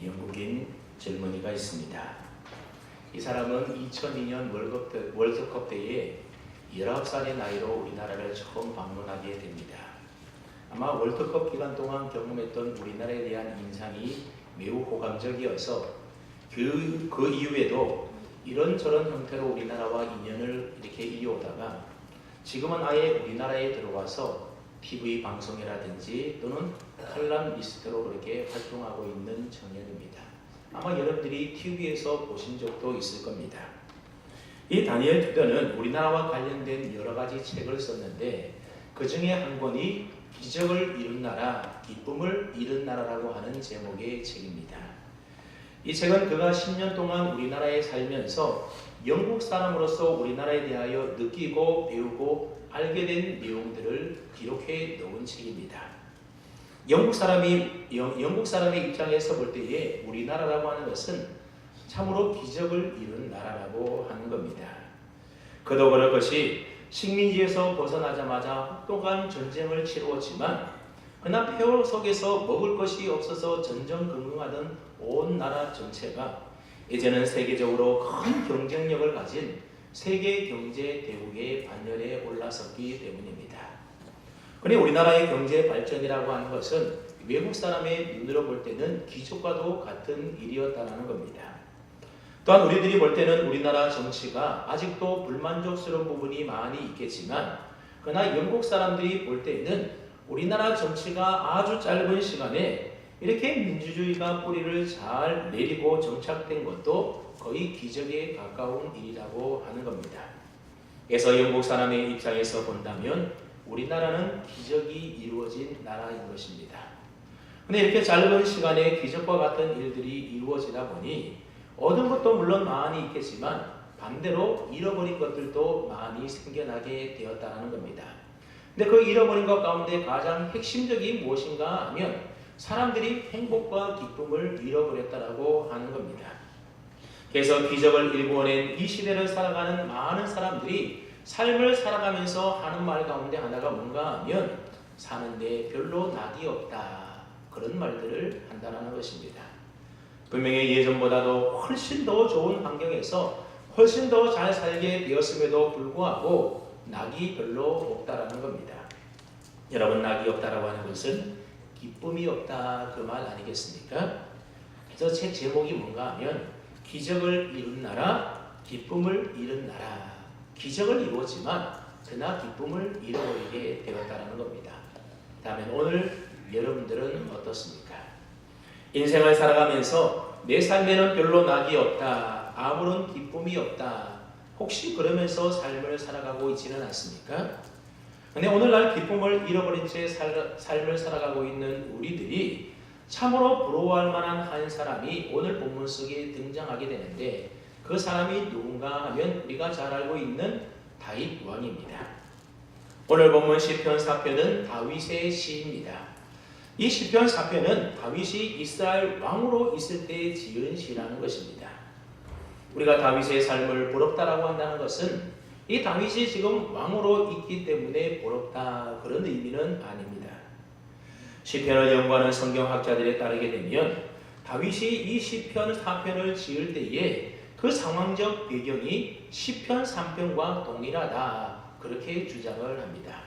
영국인 젊은이가 있습니다. 이 사람은 2002년 월드컵 때에 19살의 나이로 우리나라를 처음 방문하게 됩니다. 아마 월드컵 기간 동안 경험했던 우리나라에 대한 인상이 매우 호감적이어서 그 이후에도 이런저런 형태로 우리나라와 인연을 이렇게 이어오다가 지금은 아예 우리나라에 들어와서 TV 방송이라든지 또는 칼럼니스트로 그렇게 활동하고 있는 청년입니다. 아마 여러분들이 TV에서 보신 적도 있을 겁니다. 이 다니엘 투더는 우리나라와 관련된 여러 가지 책을 썼는데 그 중에 한 권이 기적을 이룬 나라, 기쁨을 잃은 나라라고 하는 제목의 책입니다. 이 책은 그가 10년 동안 우리나라에 살면서 영국 사람으로서 우리나라에 대하여 느끼고 배우고 알게 된 내용들을 기록해 놓은 책입니다. 영국 사람의 입장에서 볼 때에 우리나라라고 하는 것은 참으로 기적을 이룬 나라라고 하는 겁니다. 그도 그럴 것이 식민지에서 벗어나자마자 혹독한 전쟁을 치루었지만 그러나 폐허 속에서 먹을 것이 없어서 전전긍긍하던 온 나라 전체가 이제는 세계적으로 큰 경쟁력을 가진 세계 경제 대국의 반열에 올라섰기 때문입니다. 그런데 우리나라의 경제 발전이라고 하는 것은 외국 사람의 눈으로 볼 때는 기적과도 같은 일이었다는 겁니다. 또한 우리들이 볼 때는 우리나라 정치가 아직도 불만족스러운 부분이 많이 있겠지만 그러나 영국 사람들이 볼 때는 우리나라 정치가 아주 짧은 시간에 이렇게 민주주의가 뿌리를 잘 내리고 정착된 것도 거의 기적에 가까운 일이라고 하는 겁니다. 그래서 영국 사람의 입장에서 본다면 우리나라는 기적이 이루어진 나라인 것입니다. 그런데 이렇게 짧은 시간에 기적과 같은 일들이 이루어지다 보니 얻은 것도 물론 많이 있겠지만 반대로 잃어버린 것들도 많이 생겨나게 되었다는 겁니다. 근데 그 잃어버린 것 가운데 가장 핵심적인 무엇인가 하면 사람들이 행복과 기쁨을 잃어버렸다라고 하는 겁니다. 그래서 기적을 일궈낸 이 시대를 살아가는 많은 사람들이 삶을 살아가면서 하는 말 가운데 하나가 뭔가 하면 사는데 별로 낙이 없다 그런 말들을 한다는 것입니다. 분명히 예전보다도 훨씬 더 좋은 환경에서 훨씬 더 잘 살게 되었음에도 불구하고 낙이 별로 없다라는 겁니다. 여러분, 낙이 없다라고 하는 것은 기쁨이 없다 그 말 아니겠습니까? 그래서 책 제목이 뭔가 하면 기적을 이룬 나라, 기쁨을 잃은 나라. 기적을 이루었지만 그러나 기쁨을 잃어버리게 되었다는 겁니다. 다음엔 오늘 여러분들은 어떻습니까? 인생을 살아가면서 내 삶에는 별로 낙이 없다, 아무런 기쁨이 없다. 혹시 그러면서 삶을 살아가고 있지는 않습니까? 근데 오늘날 기쁨을 잃어버린 채 삶을 살아가고 있는 우리들이 참으로 부러워할 만한 한 사람이 오늘 본문 속에 등장하게 되는데 그 사람이 누군가 하면 우리가 잘 알고 있는 다윗 왕입니다. 오늘 본문 시편 4편은 다윗의 시입니다. 이 시편 4편은 다윗이 이스라엘 왕으로 있을 때 지은 시라는 것입니다. 우리가 다윗의 삶을 부럽다라고 한다는 것은 이 다윗이 지금 왕으로 있기 때문에 부럽다 그런 의미는 아닙니다. 시편을 연구하는 성경학자들에 따르게 되면 다윗이 이 시편 4편을 지을 때에 그 상황적 배경이 시편 3편과 동일하다 그렇게 주장을 합니다.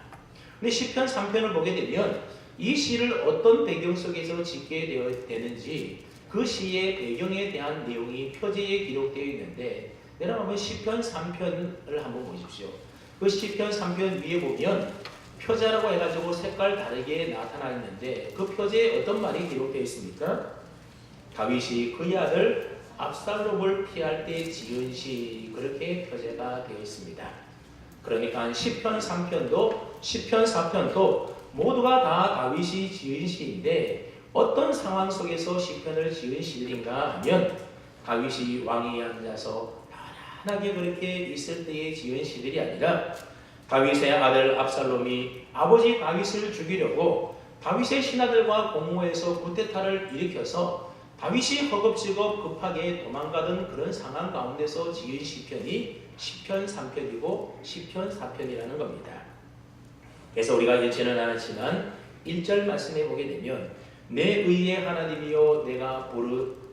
근데 시편 3편을 보게 되면 이 시를 어떤 배경 속에서 짓게 되는지 그 시의 배경에 대한 내용이 표지에 기록되어 있는데 여러분 한번 시편 3편을 한번 보십시오. 그 시편 3편 위에 보면 표자라고 해가지고 색깔 다르게 나타나 있는데 그 표지에 어떤 말이 기록되어 있습니까? 다윗이 그의 아들 압살롬을 피할 때 지은 시 그렇게 표제가 되어 있습니다. 그러니까 시편 3편도 시편 4편도 모두가 다 다윗이 지은 시인데 어떤 상황 속에서 시편을 지은 시인가 하면 다윗이 왕위에 앉아서 편안하게 그렇게 있을 때에 지은 시들이 아니라 다윗의 아들 압살롬이 아버지 다윗을 죽이려고 다윗의 신하들과 공모해서 쿠데타를 일으켜서 다윗이 허겁지겁 급하게 도망가던 그런 상황 가운데서 지은 시편이 시편 3편이고 시편 4편이라는 겁니다. 그래서 우리가 읽지는 않았지만 1절 말씀해 보게 되면 내 의의 하나님이여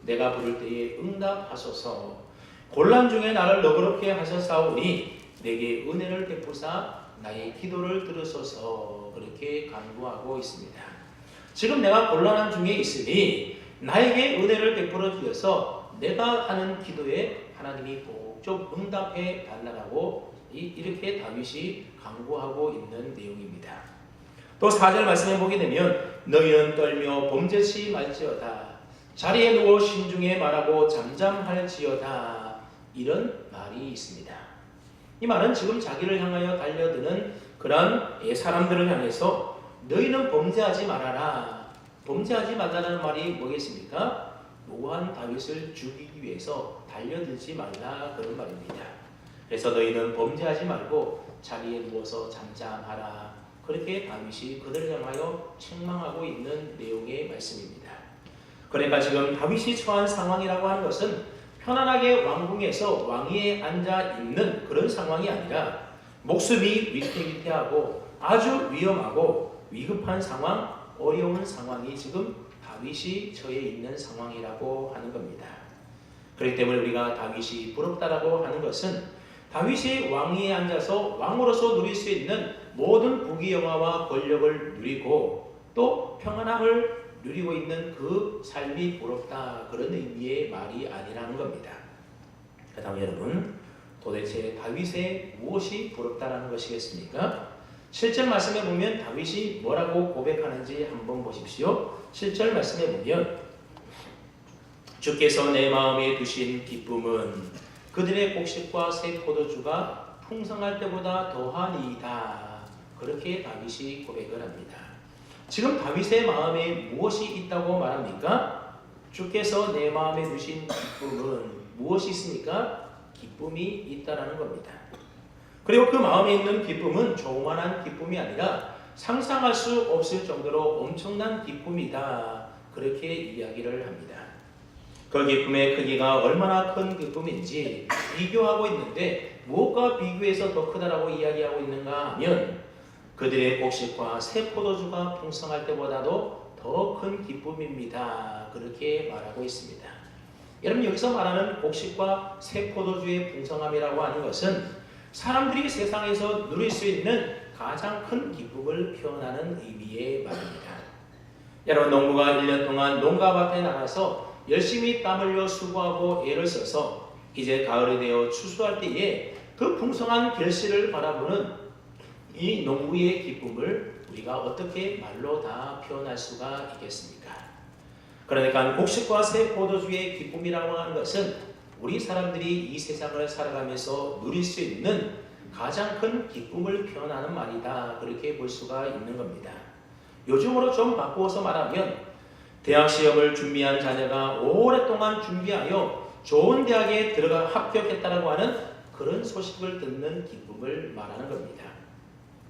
내가 부를 때에 응답하소서. 곤란 중에 나를 너그럽게 하셨사오니 내게 은혜를 베푸사 나의 기도를 들으소서. 그렇게 간구하고 있습니다. 지금 내가 곤란한 중에 있으니 나에게 은혜를 베풀어 주셔서 내가 하는 기도에 하나님이 꼭 응답해 달라고 이렇게 다윗이 간구하고 있는 내용입니다. 또 4절 말씀에 보게 되면 너희는 떨며 범죄치 말지어다. 자리에 누워 신중에 말하고 잠잠할지어다. 이런 말이 있습니다. 이 말은 지금 자기를 향하여 달려드는 그런 사람들을 향해서 너희는 범죄하지 말아라. 범죄하지 말라는 말이 뭐겠습니까? 노한 다윗을 죽이기 위해서 달려들지 말라 그런 말입니다. 그래서 너희는 범죄하지 말고 자리에 누워서 잠잠하라. 그렇게 다윗이 그들을 향하여 책망하고 있는 내용의 말씀입니다. 그러니까 지금 다윗이 처한 상황이라고 하는 것은 편안하게 왕궁에서 왕위에 앉아 있는 그런 상황이 아니라 목숨이 위태위태하고 아주 위험하고 위급한 상황, 어려운 상황이 지금 다윗이 처해 있는 상황이라고 하는 겁니다. 그렇기 때문에 우리가 다윗이 부럽다라고 하는 것은 다윗이 왕위에 앉아서 왕으로서 누릴 수 있는 모든 부귀영화와 권력을 누리고 또 평안함을 누리고 있는 그 삶이 부럽다 그런 의미의 말이 아니라는 겁니다. 그다음 여러분 도대체 다윗의 무엇이 부럽다라는 것이겠습니까? 7절 말씀에 보면 다윗이 뭐라고 고백하는지 한번 보십시오. 7절 말씀에 보면 주께서 내 마음에 두신 기쁨은 그들의 곡식과 새 포도주가 풍성할 때보다 더하니이다. 그렇게 다윗이 고백을 합니다. 지금 다윗의 마음에 무엇이 있다고 말합니까? 주께서 내 마음에 두신 기쁨은 무엇이 있습니까? 기쁨이 있다라는 겁니다. 그리고 그 마음에 있는 기쁨은 조만한 기쁨이 아니라 상상할 수 없을 정도로 엄청난 기쁨이다. 그렇게 이야기를 합니다. 그 기쁨의 크기가 얼마나 큰 기쁨인지 비교하고 있는데 무엇과 비교해서 더 크다라고 이야기하고 있는가 하면 그들의 곡식과 새 포도주가 풍성할 때보다도 더 큰 기쁨입니다. 그렇게 말하고 있습니다. 여러분 여기서 말하는 곡식과 새 포도주의 풍성함이라고 하는 것은 사람들이 세상에서 누릴 수 있는 가장 큰 기쁨을 표현하는 의미의 말입니다. 여러분 농부가 1년 동안 농가밭에 나가서 열심히 땀 흘려 수고하고 애를 써서 이제 가을이 되어 추수할 때에 그 풍성한 결실을 바라보는 이 농부의 기쁨을 우리가 어떻게 말로 다 표현할 수가 있겠습니까? 그러니까 곡식과 새 포도주의 기쁨이라고 하는 것은 우리 사람들이 이 세상을 살아가면서 누릴 수 있는 가장 큰 기쁨을 표현하는 말이다. 그렇게 볼 수가 있는 겁니다. 요즘으로 좀 바꾸어서 말하면 대학 시험을 준비한 자녀가 오랫동안 준비하여 좋은 대학에 들어가 합격했다라고 하는 그런 소식을 듣는 기쁨을 말하는 겁니다.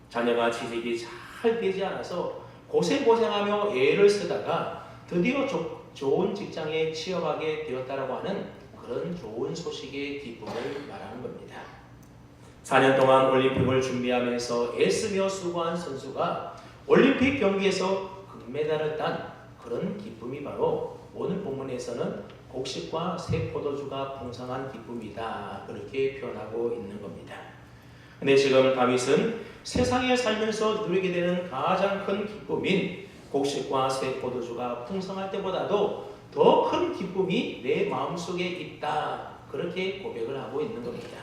자녀가 취직이 잘 되지 않아서 고생하며 애를 쓰다가 드디어 좋은 직장에 취업하게 되었다라고 하는 그런 좋은 소식의 기쁨을 말하는 겁니다. 4년 동안 올림픽을 준비하면서 애쓰며 수고한 선수가 올림픽 경기에서 금메달을 딴 그런 기쁨이 바로 오늘 본문에서는 곡식과 새 포도주가 풍성한 기쁨이다. 그렇게 표현하고 있는 겁니다. 근데 지금 다윗은 세상에 살면서 누리게 되는 가장 큰 기쁨인 곡식과 새 포도주가 풍성할 때보다도 더 큰 기쁨이 내 마음속에 있다. 그렇게 고백을 하고 있는 겁니다.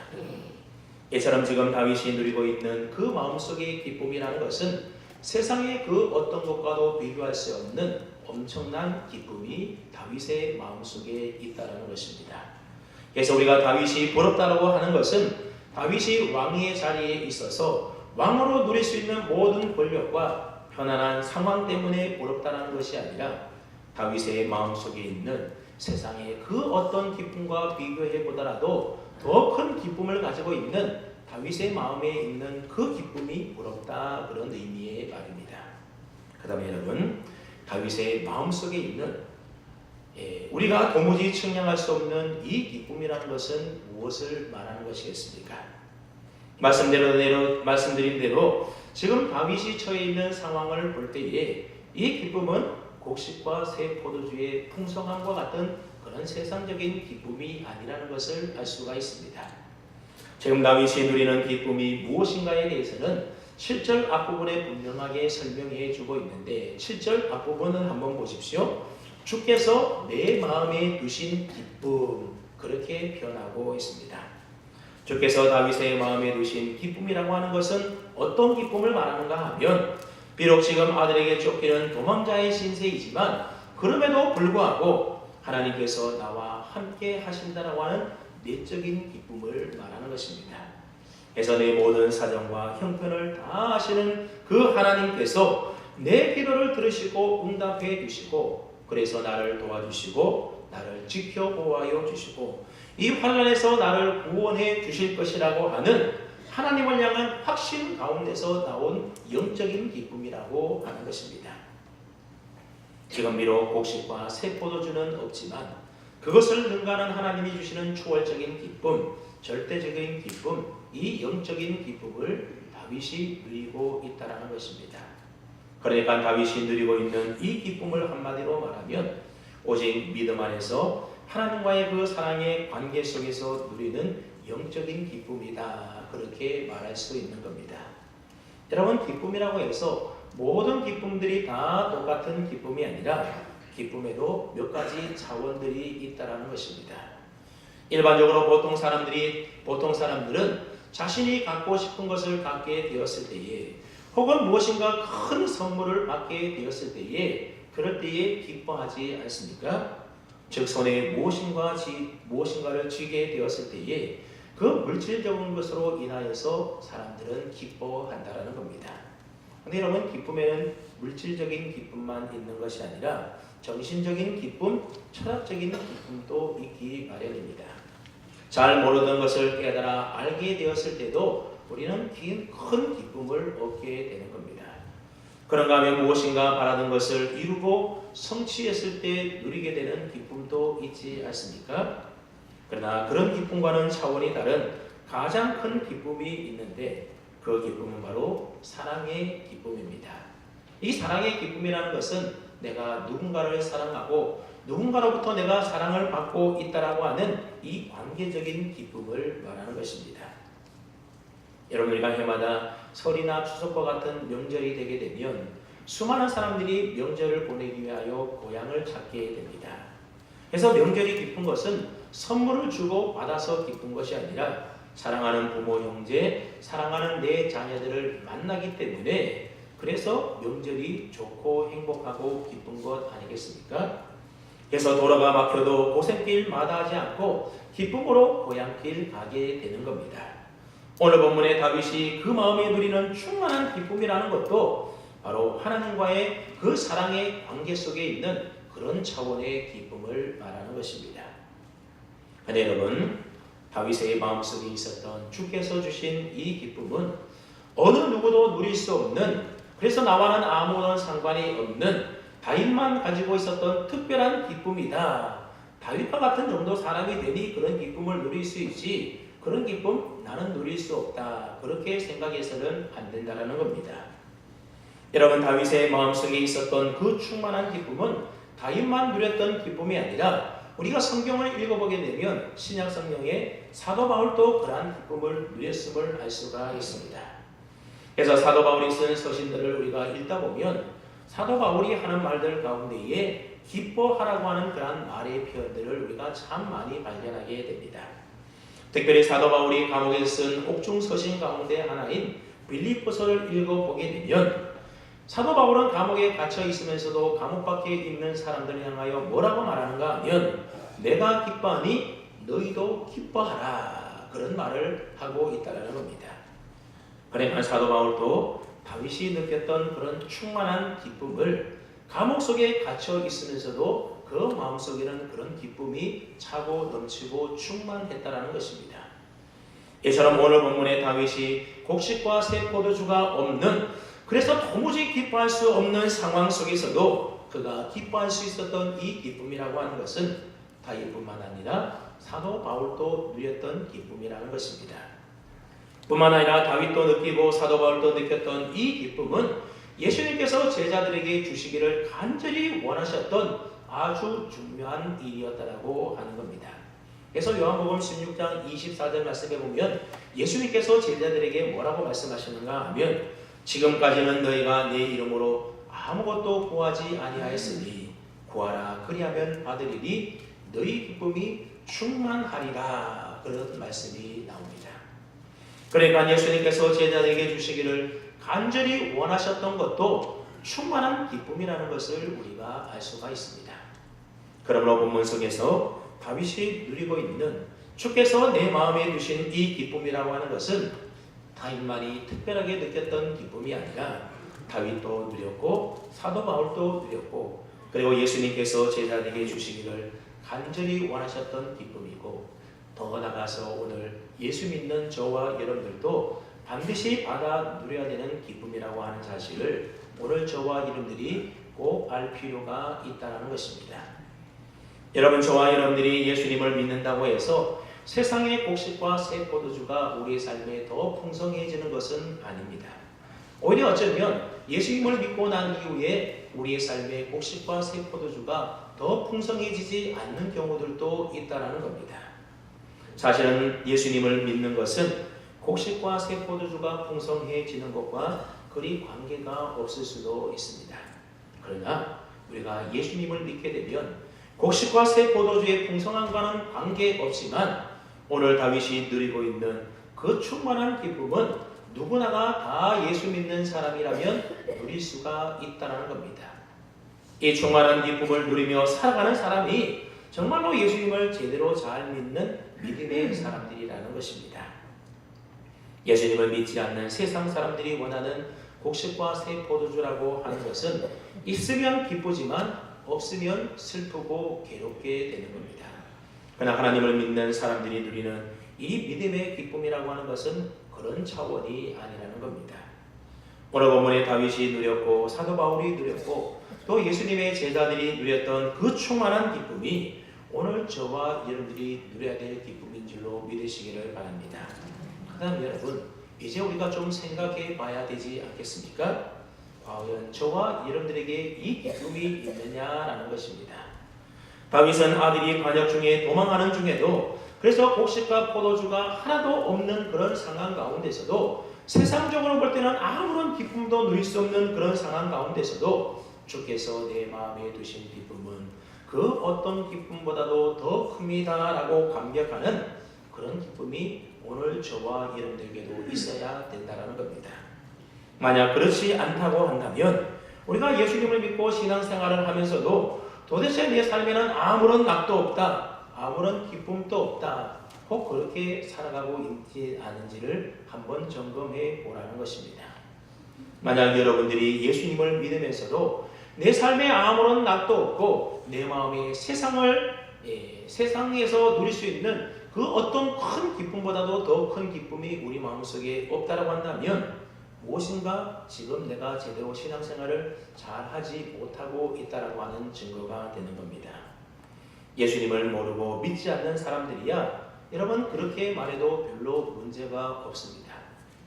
이처럼 지금 다윗이 누리고 있는 그 마음속의 기쁨이라는 것은 세상의 그 어떤 것과도 비교할 수 없는 엄청난 기쁨이 다윗의 마음속에 있다는 것입니다. 그래서 우리가 다윗이 부럽다고 하는 것은 다윗이 왕위의 자리에 있어서 왕으로 누릴 수 있는 모든 권력과 편안한 상황 때문에 부럽다는 것이 아니라 다윗의 마음속에 있는 세상의 그 어떤 기쁨과 비교해 보더라도 더 큰 기쁨을 가지고 있는 다윗의 마음에 있는 그 기쁨이 부럽다 그런 의미의 말입니다. 그 다음에 여러분 다윗의 마음속에 있는 우리가 도무지 측량할 수 없는 이 기쁨이라는 것은 무엇을 말하는 것이겠습니까? 말씀드린 대로 지금 다윗이 처해 있는 상황을 볼 때에 이 기쁨은 곡식과 새 포도주의 풍성함과 같은 그런 세상적인 기쁨이 아니라는 것을 알 수가 있습니다. 지금 다윗이 누리는 기쁨이 무엇인가에 대해서는 7절 앞부분에 분명하게 설명해 주고 있는데 7절 앞부분은 한번 보십시오. 주께서 내 마음에 두신 기쁨, 그렇게 표현하고 있습니다. 주께서 다윗의 마음에 두신 기쁨이라고 하는 것은 어떤 기쁨을 말하는가 하면 비록 지금 아들에게 쫓기는 도망자의 신세이지만 그럼에도 불구하고 하나님께서 나와 함께 하신다라고 하는 내적인 기쁨을 말하는 것입니다. 그래서 내 모든 사정과 형편을 다 아시는 그 하나님께서 내 기도를 들으시고 응답해 주시고 그래서 나를 도와주시고 나를 지켜 보호하여 주시고 이 환난에서 나를 구원해 주실 것이라고 하는 하나님을 향한 확신 가운데서 나온 영적인 기쁨이라고 하는 것입니다. 지금 비록 곡식과 새 포도주는 없지만 그것을 능가하는 하나님이 주시는 초월적인 기쁨, 절대적인 기쁨, 이 영적인 기쁨을 다윗이 누리고 있다는 것입니다. 그러니까 다윗이 누리고 있는 이 기쁨을 한마디로 말하면 오직 믿음 안에서 하나님과의 그 사랑의 관계 속에서 누리는 영적인 기쁨이다, 그렇게 말할 수 있는 겁니다. 여러분, 기쁨이라고 해서 모든 기쁨들이 다 똑같은 기쁨이 아니라 기쁨에도 몇 가지 차원들이 있다는 것입니다. 일반적으로 보통 사람들은 자신이 갖고 싶은 것을 갖게 되었을 때에 혹은 무엇인가 큰 선물을 받게 되었을 때에 그럴 때에 기뻐하지 않습니까? 즉 손에 무엇인가를 쥐게 되었을 때에 그 물질적인 것으로 인하여서 사람들은 기뻐한다는 겁니다. 그런데 여러분, 기쁨에는 물질적인 기쁨만 있는 것이 아니라 정신적인 기쁨, 철학적인 기쁨도 있기 마련입니다. 잘 모르던 것을 깨달아 알게 되었을 때도 우리는 큰 기쁨을 얻게 되는 겁니다. 그런가 하면 무엇인가 바라던 것을 이루고 성취했을 때 누리게 되는 기쁨도 있지 않습니까? 그러나 그런 기쁨과는 차원이 다른 가장 큰 기쁨이 있는데 그 기쁨은 바로 사랑의 기쁨입니다. 이 사랑의 기쁨이라는 것은 내가 누군가를 사랑하고 누군가로부터 내가 사랑을 받고 있다라고 하는 이 관계적인 기쁨을 말하는 것입니다. 여러분, 우리가 해마다 설이나 추석과 같은 명절이 되게 되면 수많은 사람들이 명절을 보내기 위하여 고향을 찾게 됩니다. 그래서 명절이 기쁜 것은 선물을 주고 받아서 기쁜 것이 아니라 사랑하는 부모, 형제, 사랑하는 내 자녀들을 만나기 때문에 그래서 명절이 좋고 행복하고 기쁜 것 아니겠습니까? 그래서 도로가 막혀도 고생길 마다하지 않고 기쁨으로 고향길 가게 되는 겁니다. 오늘 본문의 다윗이 그 마음에 누리는 충만한 기쁨이라는 것도 바로 하나님과의 그 사랑의 관계 속에 있는 그런 차원의 기쁨을 말하는 것입니다. 그런데 여러분, 다윗의 마음속에 있었던 주께서 주신 이 기쁨은 어느 누구도 누릴 수 없는, 그래서 나와는 아무런 상관이 없는 다윗만 가지고 있었던 특별한 기쁨이다. 다윗과 같은 정도 사람이 되니 그런 기쁨을 누릴 수 있지 그런 기쁨 나는 누릴 수 없다, 그렇게 생각해서는 안 된다는 겁니다. 여러분, 다윗의 마음속에 있었던 그 충만한 기쁨은 다윗만 누렸던 기쁨이 아니라 우리가 성경을 읽어보게 되면 신약 성경에 사도 바울도 그러한 기쁨을 누렸음을 알 수가 있습니다. 그래서 사도 바울이 쓴 서신들을 우리가 읽다 보면 사도 바울이 하는 말들 가운데에 기뻐하라고 하는 그러한 말의 표현들을 우리가 참 많이 발견하게 됩니다. 특별히 사도 바울이 감옥에 쓴 옥중 서신 가운데 하나인 빌립보서를 읽어보게 되면 사도 바울은 감옥에 갇혀 있으면서도 감옥 밖에 있는 사람들을 향하여 뭐라고 말하는가 하면 내가 기뻐하니 너희도 기뻐하라, 그런 말을 하고 있다는 겁니다. 그러니까 사도 바울도 다윗이 느꼈던 그런 충만한 기쁨을 감옥 속에 갇혀 있으면서도 그 마음속에는 그런 기쁨이 차고 넘치고 충만했다는 것입니다. 이처럼 오늘 본문의 다윗이 곡식과 새 포도주가 없는, 그래서 도무지 기뻐할 수 없는 상황 속에서도 그가 기뻐할 수 있었던 이 기쁨이라고 하는 것은 다윗뿐만 아니라 사도 바울도 누렸던 기쁨이라는 것입니다. 뿐만 아니라 다윗도 느끼고 사도 바울도 느꼈던 이 기쁨은 예수님께서 제자들에게 주시기를 간절히 원하셨던 아주 중요한 일이었다라고 하는 겁니다. 그래서 요한복음 16장 24절 말씀에 보면 예수님께서 제자들에게 뭐라고 말씀하시는가 하면 지금까지는 너희가 내 이름으로 아무것도 구하지 아니하였으니 구하라 그리하면 받으리니 너희 기쁨이 충만하리라 그런 말씀이 나옵니다. 그러니까 예수님께서 제자들에게 주시기를 간절히 원하셨던 것도 충만한 기쁨이라는 것을 우리가 알 수가 있습니다. 그러므로 본문 속에서 다윗이 누리고 있는 주께서 내 마음에 두신 이 기쁨이라고 하는 것은 다윗만이 특별하게 느꼈던 기쁨이 아니라 다윗도 누렸고 사도 바울도 누렸고 그리고 예수님께서 제자들에게 주시기를 간절히 원하셨던 기쁨이고 더 나아가서 오늘 예수 믿는 저와 여러분들도 반드시 받아 누려야 되는 기쁨이라고 하는 사실을 오늘 저와 여러분들이 꼭 알 필요가 있다는 것입니다. 여러분 저와 여러분들이 예수님을 믿는다고 해서 세상의 곡식과 새 포도주가 우리의 삶에 더 풍성해지는 것은 아닙니다. 오히려 어쩌면 예수님을 믿고 난 이후에 우리의 삶에 곡식과 새 포도주가 더 풍성해지지 않는 경우들도 있다는 겁니다. 사실은 예수님을 믿는 것은 곡식과 새 포도주가 풍성해지는 것과 그리 관계가 없을 수도 있습니다. 그러나 우리가 예수님을 믿게 되면 곡식과 새 포도주의 풍성함과는 관계없지만 오늘 다윗이 누리고 있는 그 충만한 기쁨은 누구나가 다 예수 믿는 사람이라면 누릴 수가 있다는 겁니다. 이 충만한 기쁨을 누리며 살아가는 사람이 정말로 예수님을 제대로 잘 믿는 믿음의 사람들이라는 것입니다. 예수님을 믿지 않는 세상 사람들이 원하는 곡식과 새 포도주라고 하는 것은 있으면 기쁘지만 없으면 슬프고 괴롭게 되는 겁니다. 그러나 하나님을 믿는 사람들이 누리는 이 믿음의 기쁨이라고 하는 것은 그런 차원이 아니라는 겁니다. 오늘 본문에 다윗이 누렸고 사도 바울이 누렸고 또 예수님의 제자들이 누렸던 그 충만한 기쁨이 오늘 저와 여러분들이 누려야 될 기쁨인 줄로 믿으시기를 바랍니다. 그다음 여러분 이제 우리가 좀 생각해 봐야 되지 않겠습니까? 과연 저와 여러분들에게 이 기쁨이 있느냐라는 것입니다. 다윗은 아들이 관역 중에 도망하는 중에도 그래서 곡식과 포도주가 하나도 없는 그런 상황 가운데서도 세상적으로 볼 때는 아무런 기쁨도 누릴 수 없는 그런 상황 가운데서도 주께서 내 마음에 두신 기쁨은 그 어떤 기쁨보다도 더 큽니다라고 감격하는 그런 기쁨이 오늘 저와 여러분들에게도 있어야 된다는 겁니다. 만약 그렇지 않다고 한다면 우리가 예수님을 믿고 신앙생활을 하면서도 도대체 내 삶에는 아무런 낙도 없다, 아무런 기쁨도 없다, 혹 그렇게 살아가고 있지 않은지를 한번 점검해 보라는 것입니다. 만약 여러분들이 예수님을 믿으면서도 내 삶에 아무런 낙도 없고 내 마음에 세상에서 누릴 수 있는 그 어떤 큰 기쁨보다도 더 큰 기쁨이 우리 마음속에 없다라고 한다면 무엇인가 지금 내가 제대로 신앙생활을 잘하지 못하고 있다라고 하는 증거가 되는 겁니다. 예수님을 모르고 믿지 않는 사람들이야 여러분 그렇게 말해도 별로 문제가 없습니다.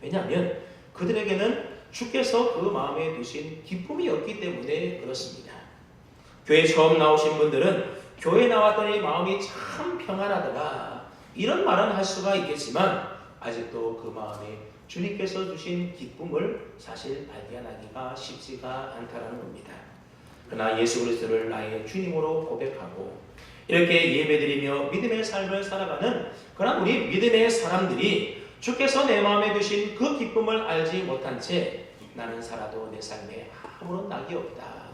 왜냐하면 그들에게는 주께서 그 마음에 두신 기쁨이 없기 때문에 그렇습니다. 교회 처음 나오신 분들은 교회 나왔더니 마음이 참 평안하더라 이런 말은 할 수가 있겠지만 아직도 그 마음에 주님께서 주신 기쁨을 사실 발견하기가 쉽지가 않다는 겁니다. 그러나 예수 그리스도를 나의 주님으로 고백하고 이렇게 예배드리며 믿음의 삶을 살아가는 그런 우리 믿음의 사람들이 주께서 내 마음에 두신 그 기쁨을 알지 못한 채 나는 살아도 내 삶에 아무런 낙이 없다.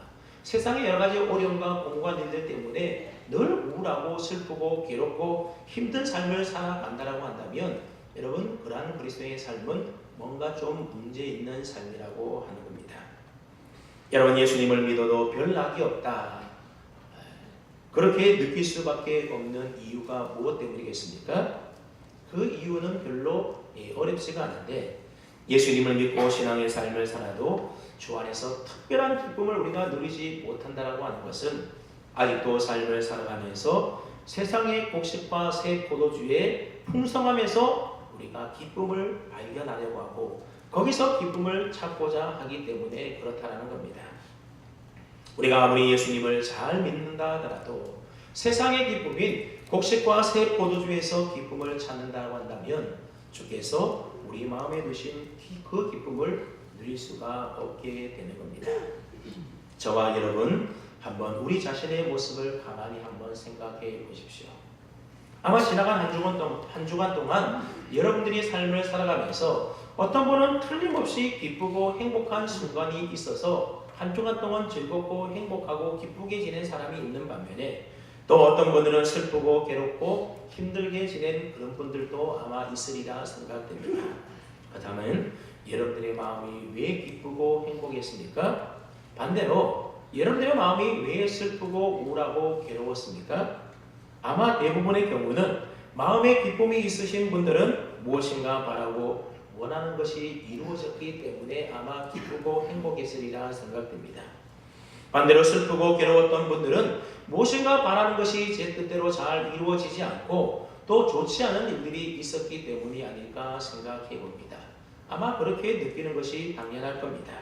세상의 여러 가지 어려움과 공고한 일들 때문에 늘 우울하고 슬프고 괴롭고 힘든 삶을 살아간다라고 한다면 여러분 그러한 그리스도의 삶은 뭔가 좀 문제 있는 삶이라고 하는 겁니다. 여러분 예수님을 믿어도 별 낙이 없다. 그렇게 느낄 수밖에 없는 이유가 무엇 때문이겠습니까? 그 이유는 별로 어렵지가 않은데 예수님을 믿고 신앙의 삶을 살아도 주 안에서 특별한 기쁨을 우리가 누리지 못한다라고 하는 것은 아직도 삶을 살아가면서 세상의 곡식과 새 포도주의 풍성함에서 우리가 기쁨을 발견하려고 하고 거기서 기쁨을 찾고자 하기 때문에 그렇다는 겁니다. 우리가 아무리 예수님을 잘 믿는다 하더라도 세상의 기쁨인 곡식과 새 포도주에서 기쁨을 찾는다고 한다면 주께서 우리 마음에 두신 그 기쁨을 누릴 수가 없게 되는 겁니다. 저와 여러분 한번 우리 자신의 모습을 가만히 한번 생각해 보십시오. 아마 지나간 한 주간 동안 여러분들이 삶을 살아가면서 어떤 분은 틀림없이 기쁘고 행복한 순간이 있어서 한 주간 동안 즐겁고 행복하고 기쁘게 지낸 사람이 있는 반면에 또 어떤 분들은 슬프고 괴롭고 힘들게 지낸 그런 분들도 아마 있으리라 생각됩니다. 그렇다면 여러분들의 마음이 왜 기쁘고 행복했습니까? 반대로 여러분들의 마음이 왜 슬프고 우울하고 괴로웠습니까? 아마 대부분의 경우는 마음에 기쁨이 있으신 분들은 무엇인가 바라고 원하는 것이 이루어졌기 때문에 아마 기쁘고 행복했으리라 생각됩니다. 반대로 슬프고 괴로웠던 분들은 무엇인가 바라는 것이 제 뜻대로 잘 이루어지지 않고 또 좋지 않은 일들이 있었기 때문이 아닐까 생각해 봅니다. 아마 그렇게 느끼는 것이 당연할 겁니다.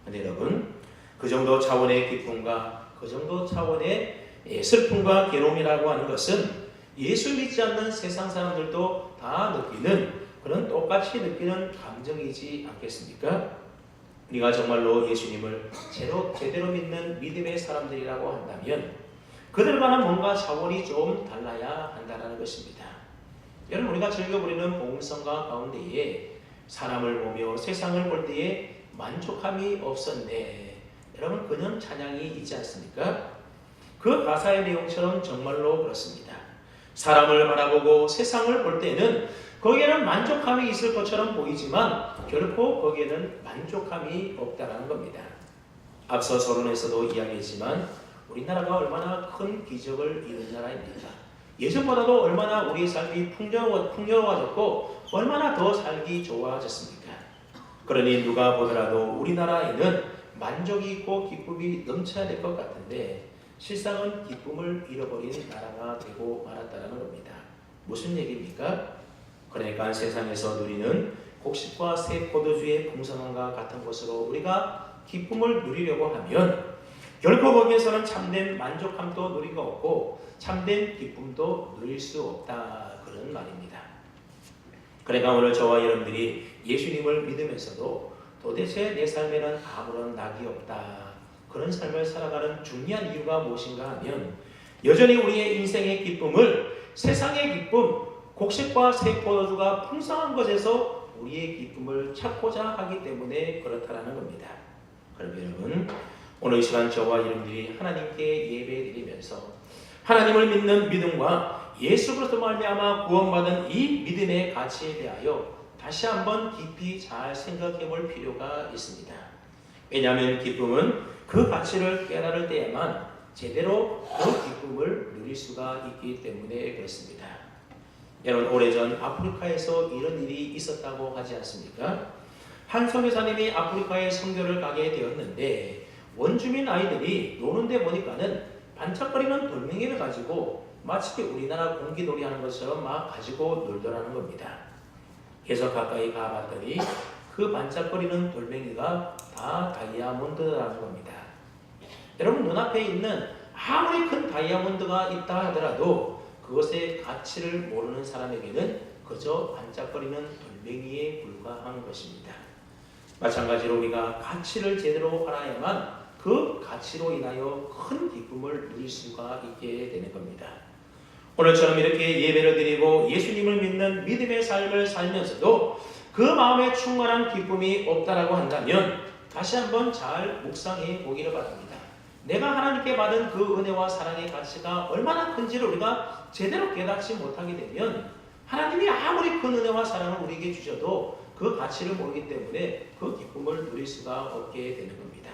그런데 여러분, 그 정도 차원의 기쁨과 그 정도 차원의 슬픔과 괴로움이라고 하는 것은 예수 믿지 않는 세상 사람들도 다 느끼는 그런 똑같이 느끼는 감정이지 않겠습니까? 우리가 정말로 예수님을 제대로 믿는 믿음의 사람들이라고 한다면 그들과는 뭔가 차원이 좀 달라야 한다는 것입니다. 여러분, 우리가 즐겨부리는 복음성가 가운데에 사람을 보며 세상을 볼 때에 만족함이 없었네, 여러분 그는 찬양이 있지 않습니까? 그 가사의 내용처럼 정말로 그렇습니다. 사람을 바라보고 세상을 볼 때는 거기에는 만족함이 있을 것처럼 보이지만 결코 거기에는 만족함이 없다라는 겁니다. 앞서 서론에서도 이야기했지만 우리나라가 얼마나 큰 기적을 이룬 나라입니까? 예전보다도 얼마나 우리의 삶이 풍요로워졌고 얼마나 더 살기 좋아졌습니까? 그러니 누가 보더라도 우리나라에는 만족이 있고 기쁨이 넘쳐야 될 것 같은데 실상은 기쁨을 잃어버린 나라가 되고 말았다는 겁니다. 무슨 얘기입니까? 그러니까 세상에서 누리는 곡식과 새 포도주의 풍성함과 같은 것으로 우리가 기쁨을 누리려고 하면 결코 거기에서는 참된 만족함도 누리고 없고 참된 기쁨도 누릴 수 없다, 그런 말입니다. 그러니까 오늘 저와 여러분들이 예수님을 믿으면서도 도대체 내 삶에는 아무런 낙이 없다, 그런 삶을 살아가는 중요한 이유가 무엇인가 하면 여전히 우리의 인생의 기쁨을 세상의 기쁨, 곡식과 새 포도주가 풍성한 것에서 우리의 기쁨을 찾고자 하기 때문에 그렇다라는 겁니다. 그럼 여러분, 오늘 이 시간 저와 여러분들이 하나님께 예배드리면서 하나님을 믿는 믿음과 예수 그리스도 말미암아 구원받은 이 믿음의 가치에 대하여 다시 한번 깊이 잘 생각해 볼 필요가 있습니다. 왜냐하면 기쁨은 그 가치를 깨달을 때에만 제대로 그 기쁨을 누릴 수가 있기 때문에 그렇습니다. 여러분, 오래전 아프리카에서 이런 일이 있었다고 하지 않습니까? 한 선교사님이 아프리카에 선교를 가게 되었는데 원주민 아이들이 노는데 보니까는 반짝거리는 돌멩이를 가지고 마치 우리나라 공기놀이 하는 것처럼 막 가지고 놀더라는 겁니다. 그래서 가까이 가봤더니 그 반짝거리는 돌멩이가 다 다이아몬드라는 겁니다. 여러분, 눈앞에 있는 아무리 큰 다이아몬드가 있다 하더라도 그것의 가치를 모르는 사람에게는 그저 반짝거리는 돌멩이에 불과한 것입니다. 마찬가지로 우리가 가치를 제대로 알아야만 그 가치로 인하여 큰 기쁨을 누릴 수가 있게 되는 겁니다. 오늘처럼 이렇게 예배를 드리고 예수님을 믿는 믿음의 삶을 살면서도 그 마음에 충만한 기쁨이 없다라고 한다면 다시 한번 잘 묵상해 보기를 바랍니다. 내가 하나님께 받은 그 은혜와 사랑의 가치가 얼마나 큰지를 우리가 제대로 깨닫지 못하게 되면 하나님이 아무리 큰 은혜와 사랑을 우리에게 주셔도 그 가치를 모르기 때문에 그 기쁨을 누릴 수가 없게 되는 겁니다.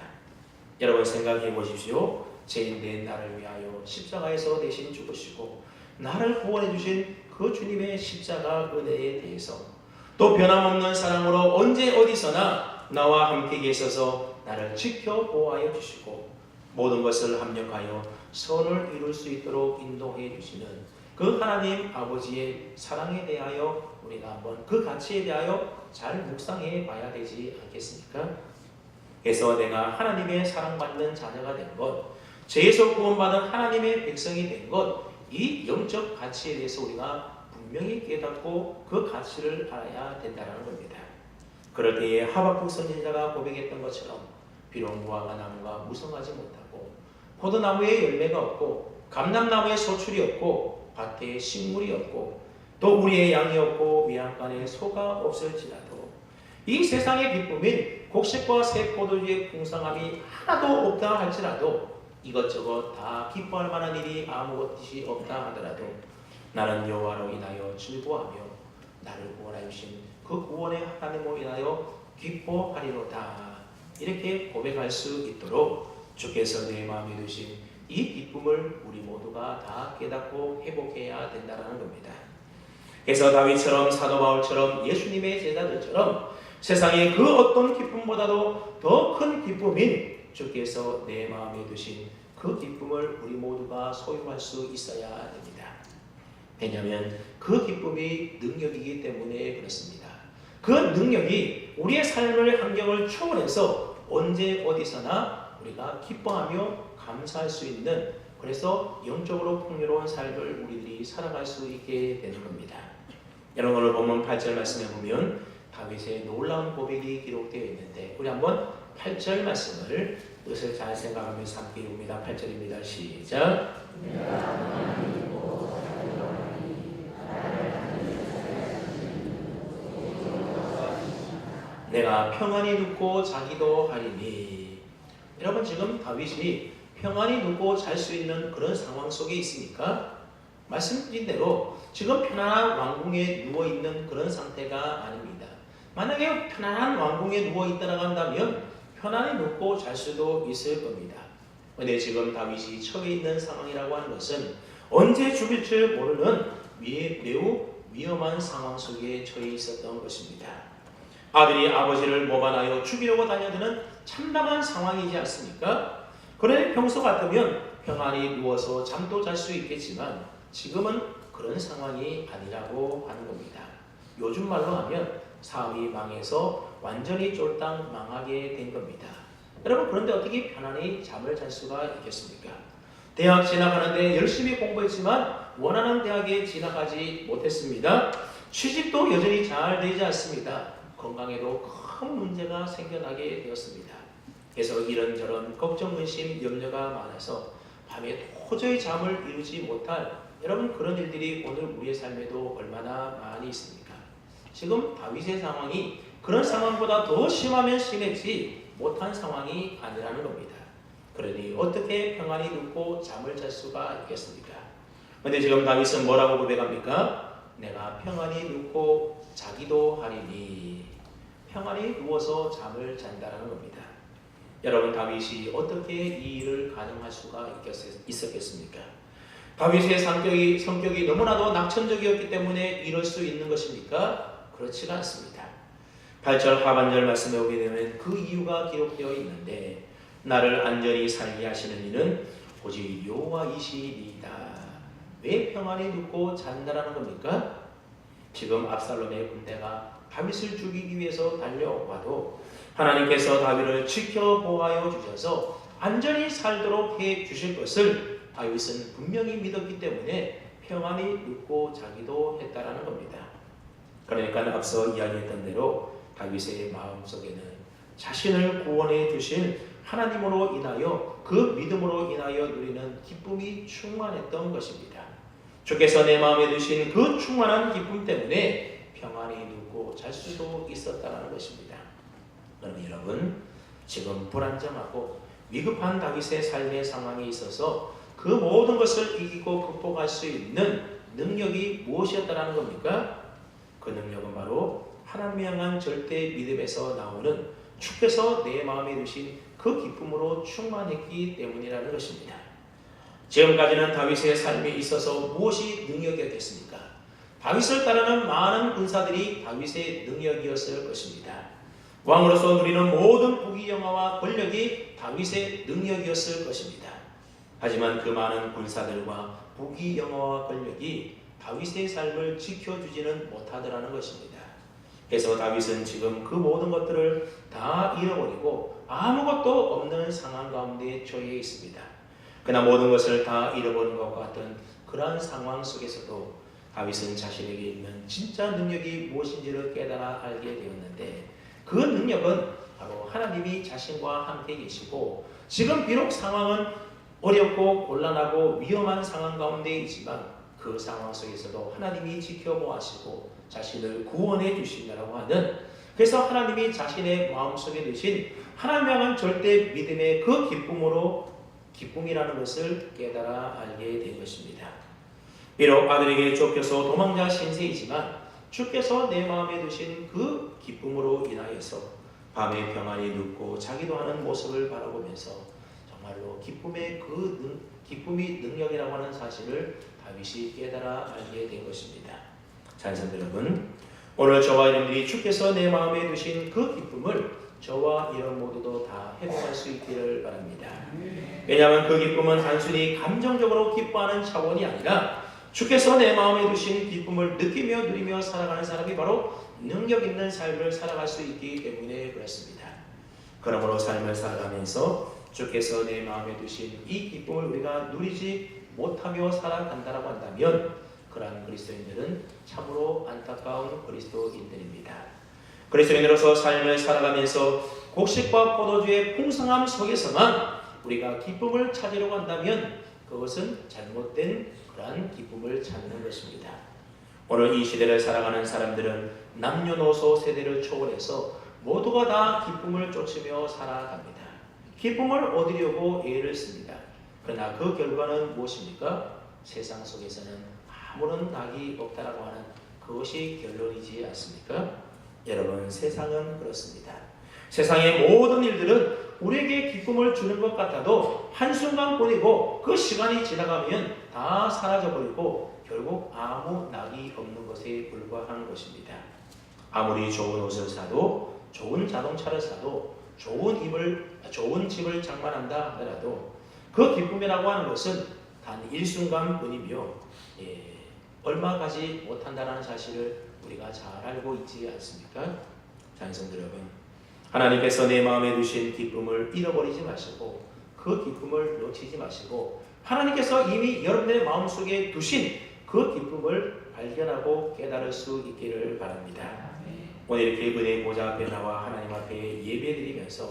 여러분, 생각해 보십시오. 죄인된 나를 위하여 십자가에서 대신 죽으시고 나를 구원해 주신 그 주님의 십자가 은혜에 대해서, 또 변함없는 사랑으로 언제 어디서나 나와 함께 계셔서 나를 지켜 보호하여 주시고 모든 것을 합력하여 선을 이룰 수 있도록 인도해 주시는 그 하나님 아버지의 사랑에 대하여 우리가 한번 그 가치에 대하여 잘 묵상해 봐야 되지 않겠습니까? 그래서 내가 하나님의 사랑받는 자녀가 된 것, 죄에서 구원받은 하나님의 백성이 된 것, 이 영적 가치에 대해서 우리가 분명히 깨닫고 그 가치를 알아야 된다는 겁니다. 그럴 때에 하박국 선지자가 고백했던 것처럼 비록 무화과 나무가 무성하지 못하고 포도나무에 열매가 없고 감람나무에 소출이 없고 밭에 식물이 없고 또 우리의 양이 없고 외양간에 소가 없을지라도 이 세상의 기쁨인 곡식과 새 포도주의 풍성함이 하나도 없다 할지라도 이것저것 다 기뻐할 만한 일이 아무것이 없다 하더라도 나는 여호와로 인하여 즐거워하며 나를 구원하여 주신 그 구원의 하나님으로 인하여 기뻐하리로다. 이렇게 고백할 수 있도록 주께서 내 마음에 두신 이 기쁨을 우리 모두가 다 깨닫고 회복해야 된다는 겁니다. 그래서 다윗처럼 사도 바울처럼 예수님의 제자들처럼 세상의 그 어떤 기쁨보다도 더 큰 기쁨인 주께서 내 마음에 두신 그 기쁨을 우리 모두가 소유할 수 있어야 됩니다. 왜냐하면 그 기쁨이 능력이기 때문에 그렇습니다. 그 능력이 우리의 삶의 환경을 초월해서 언제 어디서나 우리가 기뻐하며 감사할 수 있는, 그래서 영적으로 풍요로운 삶을 우리들이 살아갈 수 있게 되는 겁니다. 여러분 오늘 본문 8절 말씀에 보면 다윗의 놀라운 고백이 기록되어 있는데 우리 한번 8절 말씀을 뜻을 잘 생각하면서 함께 읽습니다. 8절입니다. 시작. 내가 평안히 눕고 자기도 하리니. 여러분 지금 다윗이 평안히 눕고 잘 수 있는 그런 상황 속에 있습니까? 말씀드린 대로 지금 편안한 왕궁에 누워있는 그런 상태가 아닙니다. 만약에 편안한 왕궁에 누워있다고 한다면 편안히 눕고 잘 수도 있을 겁니다. 그런데 지금 다윗이 처해 있는 상황이라고 하는 것은 언제 죽일 줄 모르는 매우 위험한 상황 속에 처해 있었던 것입니다. 아들이 아버지를 모반하여 죽이려고 다녀드는 참담한 상황이지 않습니까? 그런데 평소 같으면 평안히 누워서 잠도 잘 수 있겠지만 지금은 그런 상황이 아니라고 하는 겁니다. 요즘 말로 하면 사업이 망해서 완전히 쫄딱 망하게 된 겁니다. 여러분 그런데 어떻게 편안히 잠을 잘 수가 있겠습니까? 대학 진학하는데 열심히 공부했지만 원하는 대학에 진학하지 못했습니다. 취직도 여전히 잘 되지 않습니다. 건강에도 큰 문제가 생겨나게 되었습니다. 그래서 이런저런 걱정, 근심, 염려가 많아서 밤에 도저히 잠을 이루지 못할 여러분 그런 일들이 오늘 우리의 삶에도 얼마나 많이 있습니까? 지금 다윗의 상황이 그런 상황보다 더 심하면 심했지 못한 상황이 아니라는 겁니다. 그러니 어떻게 평안히 눕고 잠을 잘 수가 있겠습니까? 그런데 지금 다윗은 뭐라고 고백합니까? 내가 평안히 눕고 자기도 하리니. 평안히 누워서 잠을 잔다는 겁니다. 여러분 다윗이 어떻게 이 일을 가능할 수가 있었겠습니까? 다윗의 성격이 너무나도 낙천적이었기 때문에 이럴 수 있는 것입니까? 그렇지가 않습니다. 8절 하반절 말씀에 오게 되면 그 이유가 기록되어 있는데 나를 안전히 살게 하시는 이는 오직 여호와이시리이다. 왜 평안히 눕고 잔다라는 겁니까? 지금 압살롬의 군대가 다윗을 죽이기 위해서 달려와도 하나님께서 다윗을 지켜보아여 주셔서 안전히 살도록 해 주실 것을 다윗은 분명히 믿었기 때문에 평안히 눕고 자기도 했다라는 겁니다. 그러니까 앞서 이야기했던 대로 다윗의 마음속에는 자신을 구원해 주신 하나님으로 인하여 그 믿음으로 인하여 누리는 기쁨이 충만했던 것입니다. 주께서 내 마음에 두신 그 충만한 기쁨 때문에 평안히 눕고 잘 수도 있었다는 것입니다. 그러면 여러분 지금 불안정하고 위급한 다윗의 삶의 상황이 있어서 그 모든 것을 이기고 극복할 수 있는 능력이 무엇이었다는 겁니까? 그 능력은 바로 하나님을 향한 절대 믿음에서 나오는 주께서 내 마음에 두신 그 기쁨으로 충만했기 때문이라는 것입니다. 지금까지는 다윗의 삶에 있어서 무엇이 능력이었겠습니까? 다윗을 따르는 많은 군사들이 다윗의 능력이었을 것입니다. 왕으로서 누리는 모든 부귀영화와 권력이 다윗의 능력이었을 것입니다. 하지만 그 많은 군사들과 부귀영화와 권력이 다윗의 삶을 지켜주지는 못하더라는 것입니다. 그래서 다윗은 지금 그 모든 것들을 다 잃어버리고 아무것도 없는 상황 가운데 처해 있습니다. 그러나 모든 것을 다 잃어버린 것과 같은 그러한 상황 속에서도 다윗은 자신에게 있는 진짜 능력이 무엇인지를 깨달아 알게 되었는데, 그 능력은 바로 하나님이 자신과 함께 계시고, 지금 비록 상황은 어렵고 곤란하고 위험한 상황 가운데 있지만 그 상황 속에서도 하나님이 지켜보시고 자신을 구원해 주신다라고 하는, 그래서 하나님이 자신의 마음속에 두신 하나님 향한 절대 믿음의 그 기쁨이라는 것을 깨달아 알게 된 것입니다. 비록 아들에게 쫓겨서 도망자 신세이지만 주께서 내 마음에 두신 그 기쁨으로 인하여서 밤에 평안히 눕고 자기도 하는 모습을 바라보면서 정말로 기쁨이 능력이라고 하는 사실을 다윗이 깨달아 알게 된 것입니다. 자녀들 여러분, 오늘 저와 여러분들이 주께서 내 마음에 두신 그 기쁨을 저와 여러분 모두도 다 회복할 수 있기를 바랍니다. 왜냐하면 그 기쁨은 단순히 감정적으로 기뻐하는 차원이 아니라 주께서 내 마음에 두신 기쁨을 느끼며 누리며 살아가는 사람이 바로 능력 있는 삶을 살아갈 수 있기 때문에 그렇습니다. 그러므로 삶을 살아가면서 주께서 내 마음에 두신 이 기쁨을 우리가 누리지 못하며 살아간다라고 한다면 그러한 그리스도인들은 참으로 안타까운 그리스도인들입니다. 그리스도인으로서 삶을 살아가면서 곡식과 포도주의 풍성함 속에서만 우리가 기쁨을 찾으려고 한다면 그것은 잘못된 그러한 기쁨을 찾는 것입니다. 오늘 이 시대를 살아가는 사람들은 남녀노소 세대를 초월해서 모두가 다 기쁨을 쫓으며 살아갑니다. 기쁨을 얻으려고 애를 씁니다. 그러나 그 결과는 무엇입니까? 세상 속에서는 아무런 낙이 없다라고 하는 그것이 결론이지 않습니까? 여러분, 세상은 그렇습니다. 세상의 모든 일들은 우리에게 기쁨을 주는 것 같아도 한순간뿐이고 그 시간이 지나가면 다 사라져버리고 결국 아무 낙이 없는 것에 불과한 것입니다. 아무리 좋은 옷을 사도, 좋은 자동차를 사도, 좋은 집을 장만한다 하더라도 그 기쁨이라고 하는 것은 단 일순간뿐이며 얼마 가지 못한다는 사실을 우리가 잘 알고 있지 않습니까? 자녀들 여러분, 하나님께서 내 마음에 두신 기쁨을 잃어버리지 마시고 그 기쁨을 놓치지 마시고 하나님께서 이미 여러분의 마음속에 두신 그 기쁨을 발견하고 깨달을 수 있기를 바랍니다. 오늘 이렇게 은혜의 보좌 앞에 나와 하나님 앞에 예배드리면서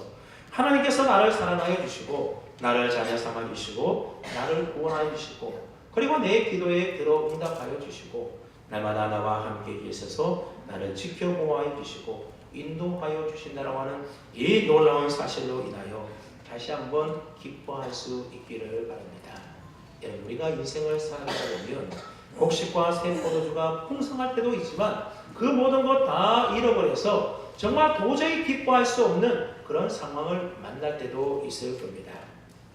하나님께서 나를 사랑하여 주시고 나를 자녀 삼아 주시고 나를 구원하여 주시고 그리고 내 기도에 들어 응답하여 주시고 날마다 나와 함께 계셔서 나를 지켜보아해 주시고 인도하여 주신다라고 하는 이 놀라운 사실로 인하여 다시 한번 기뻐할 수 있기를 바랍니다. 여러분, 우리가 인생을 살아가다 보면 곡식과 새 포도주가 풍성할 때도 있지만 그 모든 것 다 잃어버려서 정말 도저히 기뻐할 수 없는 그런 상황을 만날 때도 있을 겁니다.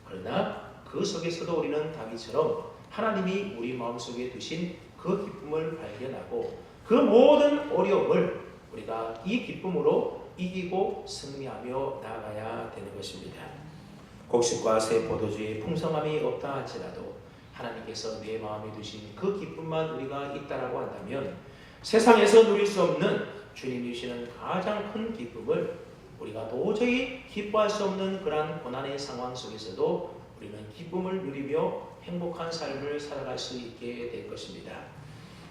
그러나 그 속에서도 우리는 다윗처럼 하나님이 우리 마음속에 두신 그 기쁨을 발견하고 그 모든 어려움을 우리가 이 기쁨으로 이기고 승리하며 나아가야 되는 것입니다. 곡식과 새 포도주의 풍성함이 없다 할지라도 하나님께서 내 마음에 두신 그 기쁨만 우리가 있다라고 한다면 세상에서 누릴 수 없는 주님이 주시는 가장 큰 기쁨을 우리가 도저히 기뻐할 수 없는 그러한 고난의 상황 속에서도 우리는 기쁨을 누리며 행복한 삶을 살아갈 수 있게 될 것입니다.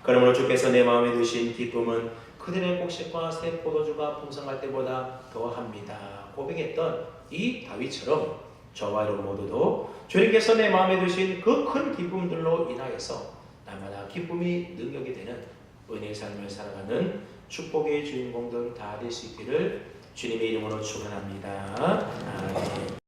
그러므로 주께서 내 마음에 두신 기쁨은 그들의 곡식과 새 포도주가 풍성할 때보다 더합니다 고백했던 이 다윗처럼 저와 여러분 모두도 주님께서 내 마음에 두신 그 큰 기쁨들로 인하여서 날마다 기쁨이 능력이 되는 은혜의 삶을 살아가는 축복의 주인공들 다 될 수 있기를 주님의 이름으로 축원합니다. 아멘.